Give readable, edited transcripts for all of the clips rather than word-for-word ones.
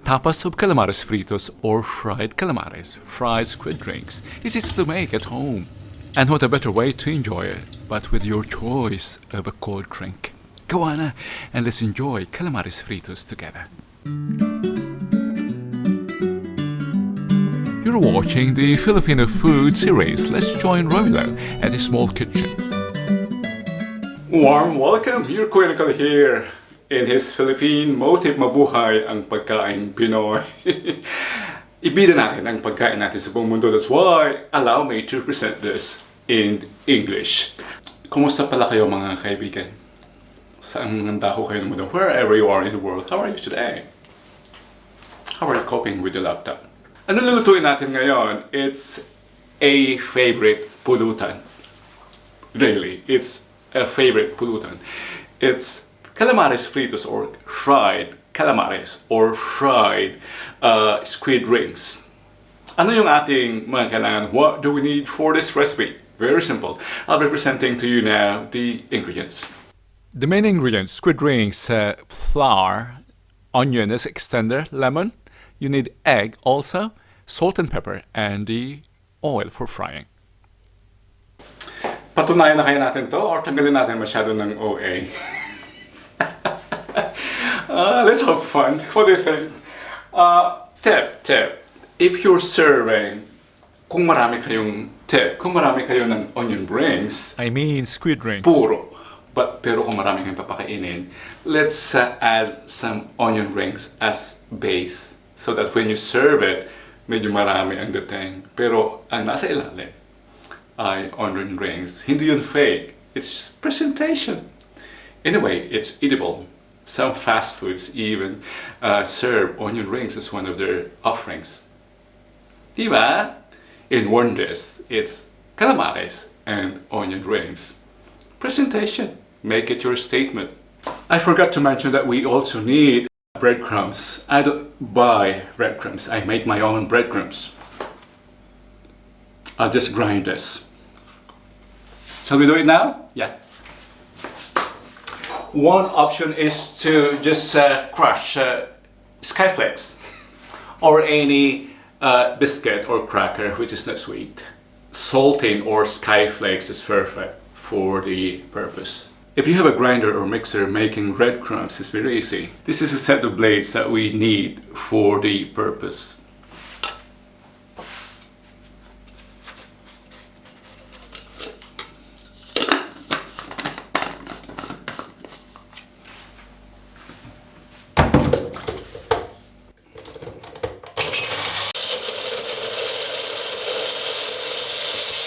Tapas of calamares fritos or fried calamares, fried squid rings. It's easy to make at home. And what a better way to enjoy it, but with your choice of a cold drink. Go on and let's enjoy calamares fritos together. You're watching the Filipino food series. Let's join Romulo at his small kitchen. Warm welcome, your Kuya Nicole here in his Philippine motif mabuhay ang pagkain Pinoy. Ibida natin ang pagkain natin sa buong mundo. That's why allow me to present this in English. Kumusta pala kayo mga kaibigan? Saan nandako kayo ng mundo? Wherever you are in the world, how are you today? How are you coping with the lockdown? Ano lulutuin natin ngayon? It's a favorite pulutan. Really, it's a favorite pulutan. It's calamares fritos or fried calamares or fried squid rings. Ano yung ating mga kailangan? What do we need for this recipe? Very simple. I'll be presenting to you now the ingredients. The main ingredients: squid rings, flour, onion as extender, lemon. You need egg also, salt and pepper, and the oil for frying. Patunayan na kaya natin to or tanggalin natin masyado ng OA? Let's have fun. What do you think? Tip. If you're serving, kung marami kayong ng onion rings, I mean squid rings. Puro. Pero kung marami kayong papakainin, let's add some onion rings as base. So that when you serve it, medyo marami ang dating. Pero ang nasa ilalim ay onion rings. Hindi yun fake. It's just presentation. Anyway, it's edible. Some fast foods even serve onion rings as one of their offerings. Diba? In one dish, it's calamares and onion rings. Presentation. Make it your statement. I forgot to mention that we also need breadcrumbs. I don't buy breadcrumbs. I make my own breadcrumbs. I'll just grind this. Shall we do it now? Yeah. One option is to just crush skyflakes or any biscuit or cracker which is not sweet. Salting or skyflakes is perfect for the purpose. If you have a grinder or mixer, making breadcrumbs is very easy. This is a set of blades that we need for the purpose.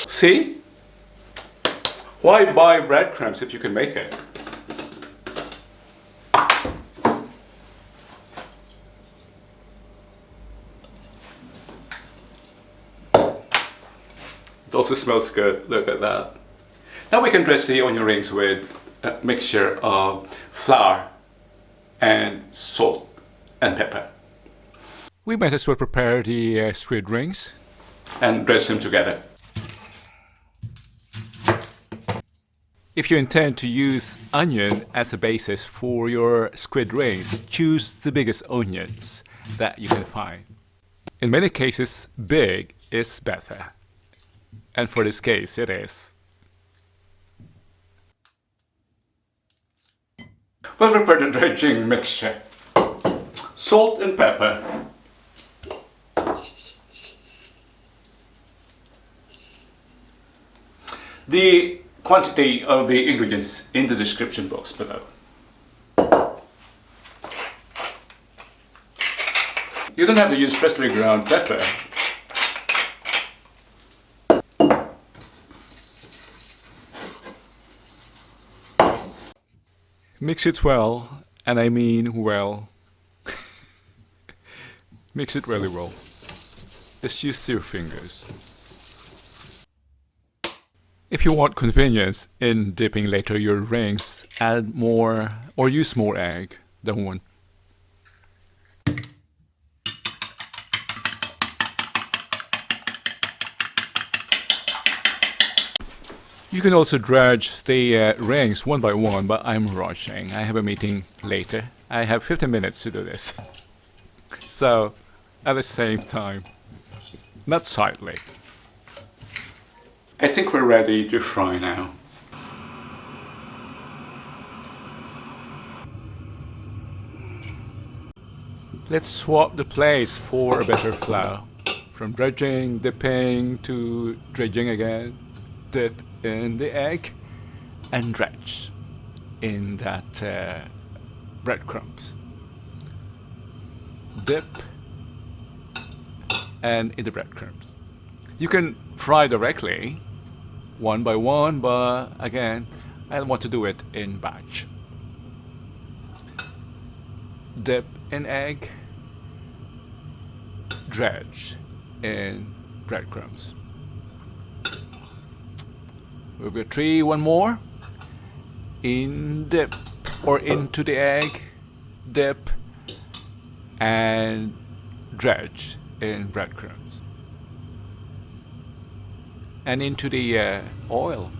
See? Why buy breadcrumbs if you can make it? It also smells good. Look at that. Now we can dress the onion rings with a mixture of flour and salt and pepper. We might as well prepare the squid rings and dress them together. If you intend to use onion as a basis for your squid rings, choose the biggest onions that you can find. In many cases, big is better. And for this case, it is. We'll prepare the dredging mixture. Salt and pepper. The quantity of the ingredients in the description box below. You don't have to use freshly ground pepper. Mix it well, and I mean well. Mix it really well. Just use your fingers. If you want convenience in dipping later your rings, add more or use more egg than one. You can also dredge the rings one by one, but I'm rushing. I have a meeting later. I have 15 minutes to do this. So, at the same time, not slightly. I think we're ready to fry now. Let's swap the place for a better flow. From dredging, dipping, to dredging again, dip in the egg, and dredge in that breadcrumbs. Dip and in the breadcrumbs. You can fry directly, one by one, but again, I want to do it in batch. Dip in egg, dredge in breadcrumbs. We've got three, one more. In dip or into the egg, dip and dredge in breadcrumbs. And into the oil.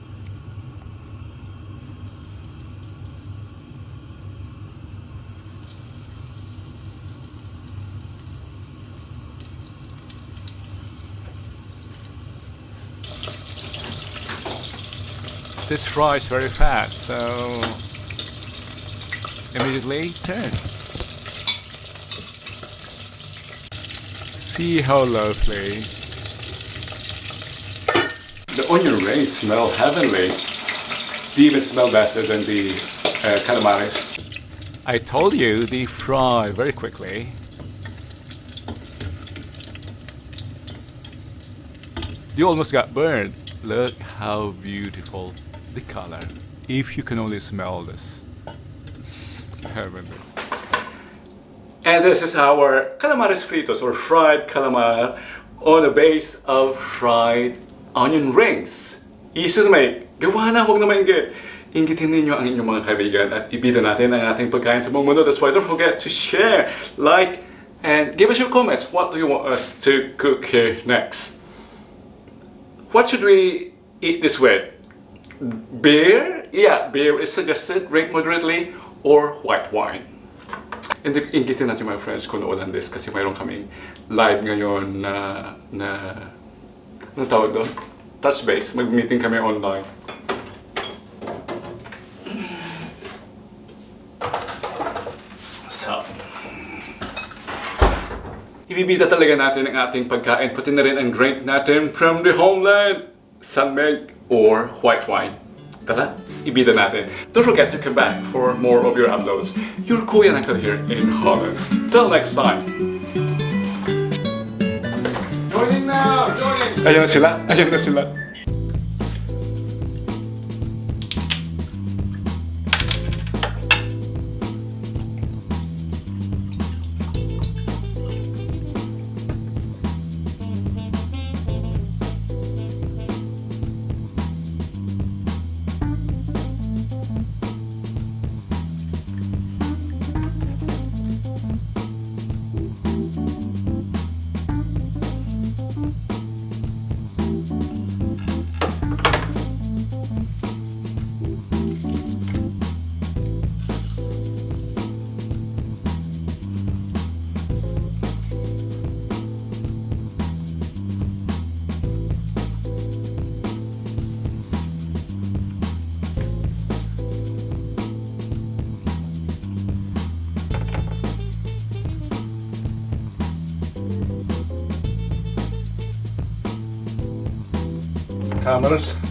This fries very fast, so immediately turn. See how lovely. The onion rings smell heavenly. They even smell better than the calamares. I told you they fry very quickly. You almost got burned. Look how beautiful the color. If you can only smell this. Heavenly. And this is our calamares fritos or fried calamar on the base of fried onion rings. Easy to make. Gawa na, huwag na mainggit. Inggitin ninyo ang inyong mga kaibigan at ibida natin ang ating pagkain sa buong mundo. That's why don't forget to share, like, and give us your comments. What do you want us to cook here next? What should we eat this with? Beer? Yeah, beer is suggested. Drink moderately or white wine. And inggitin natin mga friends kung noolan this kasi mayroon kaming live ngayon ano tawag doon? Touch base. Mag-meeting kami online. So, ibibida talaga natin ang ating pagkain, pati na rin ang drink natin from the homeland, sunmeg or white wine. Tara, ibida natin. Don't forget to come back for more of your uploads. Your Kuya and Uncle here in Holland. Till next time. Joining now! Joining! Ayan na sila. Ayan na sila. Calamares.